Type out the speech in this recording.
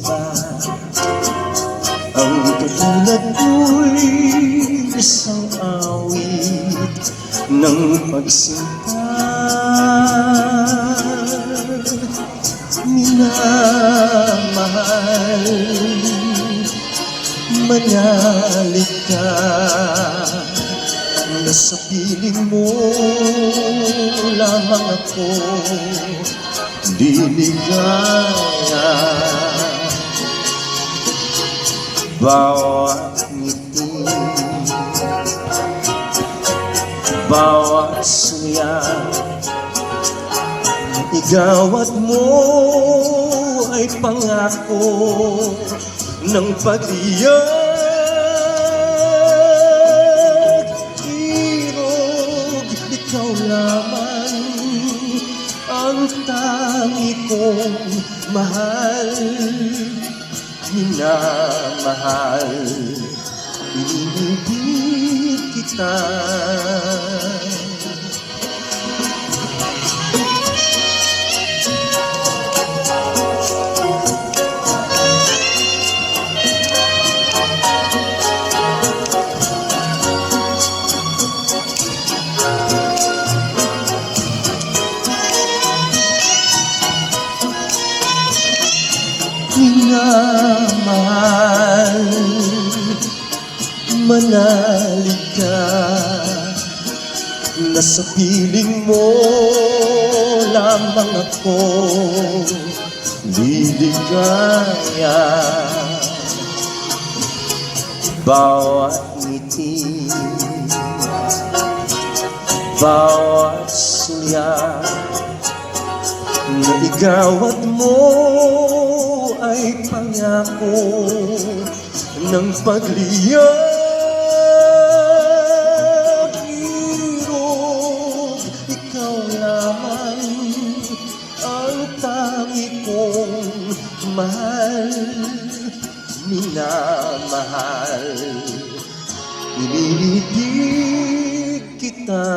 ba ang katulad ko'y isang awit ng pagsinta? Minamahal, manalig ka, nasa piling mo lamang ako liligaya. Bawat ngiti, bawat suya, igawat mo ay pangako ng pag-iyak. Irog, ikaw lamang ang tangi kong mahal. Minamahal, inibig kita. Minamahal, manalig ka, nasa piling mo lamang ako liligaya. Bawat ngiti, bawat suya, na igawat mo ay pangako ng pagliyak. Irog, ikaw lamang ang tangi kong mahal. Minamahal, inibig kita.